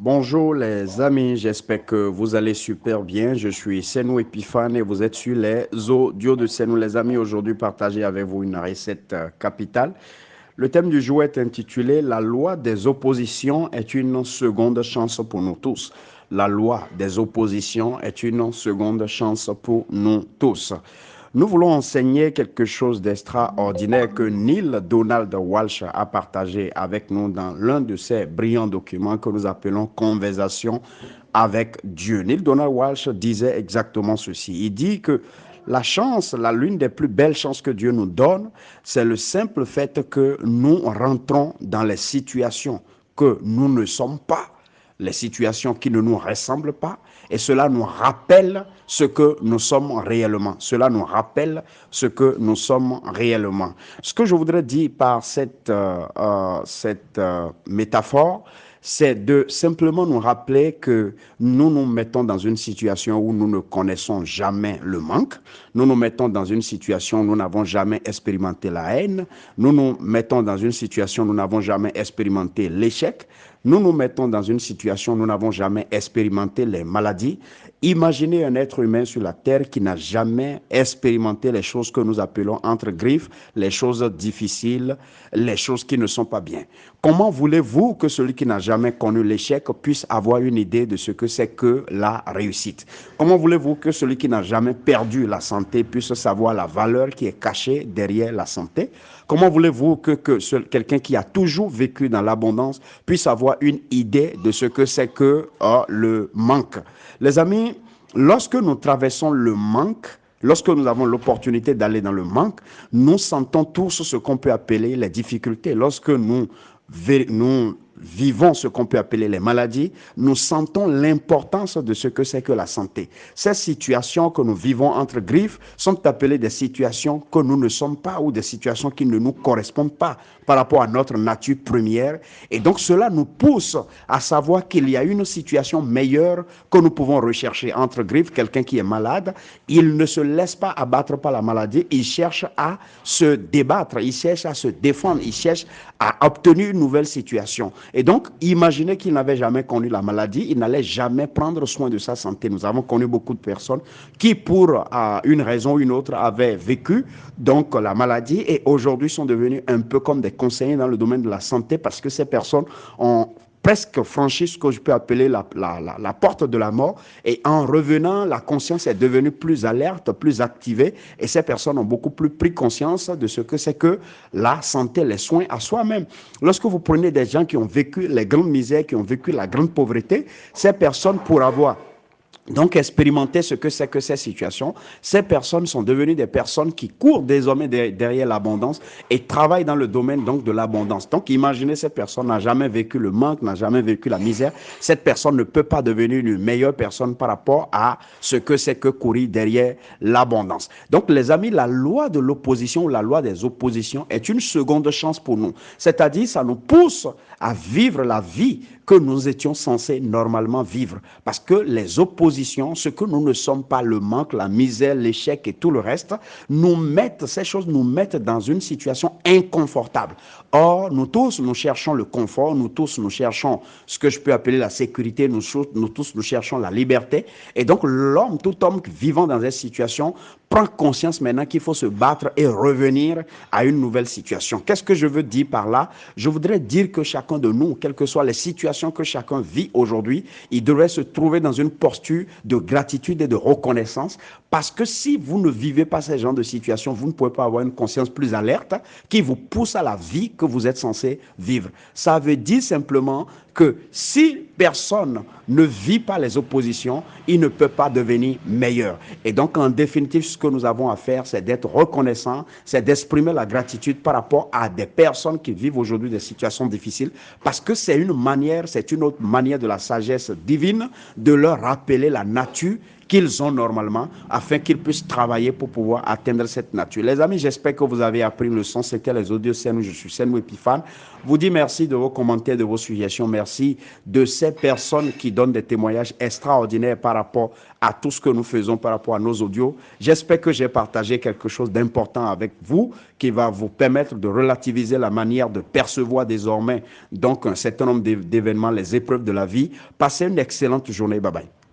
Bonjour les amis, j'espère que vous allez super bien. Je suis Senou Epiphane et vous êtes sur les audios de Senou les amis. Aujourd'hui, partager avec vous une recette capitale. Le thème du jour est intitulé La loi des oppositions est une seconde chance pour nous tous. La loi des oppositions est une seconde chance pour nous tous. Nous voulons enseigner quelque chose d'extraordinaire que Neil Donald Walsh a partagé avec nous dans l'un de ses brillants documents que nous appelons Conversation avec Dieu. Neil Donald Walsh disait exactement ceci. Il dit que la chance, l'une des plus belles chances que Dieu nous donne, c'est le simple fait que nous rentrons dans les situations que nous ne sommes pas, les situations qui ne nous ressemblent pas, et cela nous rappelle ce que nous sommes réellement. Cela nous rappelle ce que nous sommes réellement. Ce que je voudrais dire par cette métaphore, c'est de simplement nous rappeler que nous nous mettons dans une situation où nous ne connaissons jamais le manque. Nous nous mettons dans une situation où nous n'avons jamais expérimenté la haine. Nous nous mettons dans une situation où nous n'avons jamais expérimenté l'échec. Nous nous mettons dans une situation où nous n'avons jamais expérimenté les maladies. Imaginez un être humain sur la terre qui n'a jamais expérimenté les choses que nous appelons entre griffes, les choses difficiles, les choses qui ne sont pas bien. Comment voulez-vous que celui qui n'a jamais connu l'échec puisse avoir une idée de ce que c'est que la réussite? Comment voulez-vous que celui qui n'a jamais perdu la santé puisse savoir la valeur qui est cachée derrière la santé? Comment voulez-vous que quelqu'un qui a toujours vécu dans l'abondance puisse avoir une idée de ce que c'est que le manque? Les amis, lorsque nous traversons le manque, lorsque nous avons l'opportunité d'aller dans le manque, nous sentons tous ce qu'on peut appeler les difficultés. Lorsque nous vivons ce qu'on peut appeler les maladies, nous sentons l'importance de ce que c'est que la santé. Ces situations que nous vivons entre griffes sont appelées des situations que nous ne sommes pas ou des situations qui ne nous correspondent pas par rapport à notre nature première. Et donc cela nous pousse à savoir qu'il y a une situation meilleure que nous pouvons rechercher entre griffes. Quelqu'un qui est malade, il ne se laisse pas abattre par la maladie, il cherche à se débattre, il cherche à se défendre, il cherche à obtenir une nouvelle situation. Et donc, imaginez qu'il n'avait jamais connu la maladie, il n'allait jamais prendre soin de sa santé. Nous avons connu beaucoup de personnes qui, pour une raison ou une autre, avaient vécu donc la maladie et aujourd'hui sont devenus un peu comme des conseillers dans le domaine de la santé parce que ces personnes ont presque franchi ce que je peux appeler la porte de la mort. Et en revenant, la conscience est devenue plus alerte, plus activée. Et ces personnes ont beaucoup plus pris conscience de ce que c'est que la santé, les soins à soi-même. Lorsque vous prenez des gens qui ont vécu les grandes misères, qui ont vécu la grande pauvreté, ces personnes, pour avoir donc, expérimenter ce que c'est que ces situations. Ces personnes sont devenues des personnes qui courent désormais derrière l'abondance et travaillent dans le domaine donc de l'abondance. Donc, imaginez cette personne n'a jamais vécu le manque, n'a jamais vécu la misère. Cette personne ne peut pas devenir une meilleure personne par rapport à ce que c'est que courir derrière l'abondance. Donc, les amis, la loi de l'opposition ou la loi des oppositions est une seconde chance pour nous. C'est-à-dire, ça nous pousse à vivre la vie que nous étions censés normalement vivre. Parce que les oppositions, ce que nous ne sommes pas, le manque, la misère, l'échec et tout le reste, ces choses nous mettent dans une situation inconfortable. Or, nous tous, nous cherchons le confort, nous tous, nous cherchons ce que je peux appeler la sécurité, nous tous, nous cherchons la liberté. Et donc, tout homme vivant dans cette situation, prend conscience maintenant qu'il faut se battre et revenir à une nouvelle situation. Qu'est-ce que je veux dire par là? Je voudrais dire que chacun de nous, quelles que soient les situations que chacun vit aujourd'hui, il devrait se trouver dans une posture de gratitude et de reconnaissance parce que si vous ne vivez pas ces genres de situations, vous ne pouvez pas avoir une conscience plus alerte qui vous pousse à la vie que vous êtes censé vivre. Ça veut dire simplement que si personne ne vit pas les oppositions, il ne peut pas devenir meilleur. Et donc, en définitive, ce que nous avons à faire, c'est d'être reconnaissant, c'est d'exprimer la gratitude par rapport à des personnes qui vivent aujourd'hui des situations difficiles, parce que c'est une autre manière de la sagesse divine de leur rappeler la nature qu'ils ont normalement afin qu'ils puissent travailler pour pouvoir atteindre cette nature. Les amis, j'espère que vous avez appris une leçon. C'était les audios Senou. Je suis Senou Epiphane. Vous dis merci de vos commentaires, de vos suggestions. Merci de ces personnes qui donnent des témoignages extraordinaires par rapport à tout ce que nous faisons par rapport à nos audios. J'espère que j'ai partagé quelque chose d'important avec vous qui va vous permettre de relativiser la manière de percevoir désormais donc un certain nombre d'événements, les épreuves de la vie. Passez une excellente journée. Bye bye.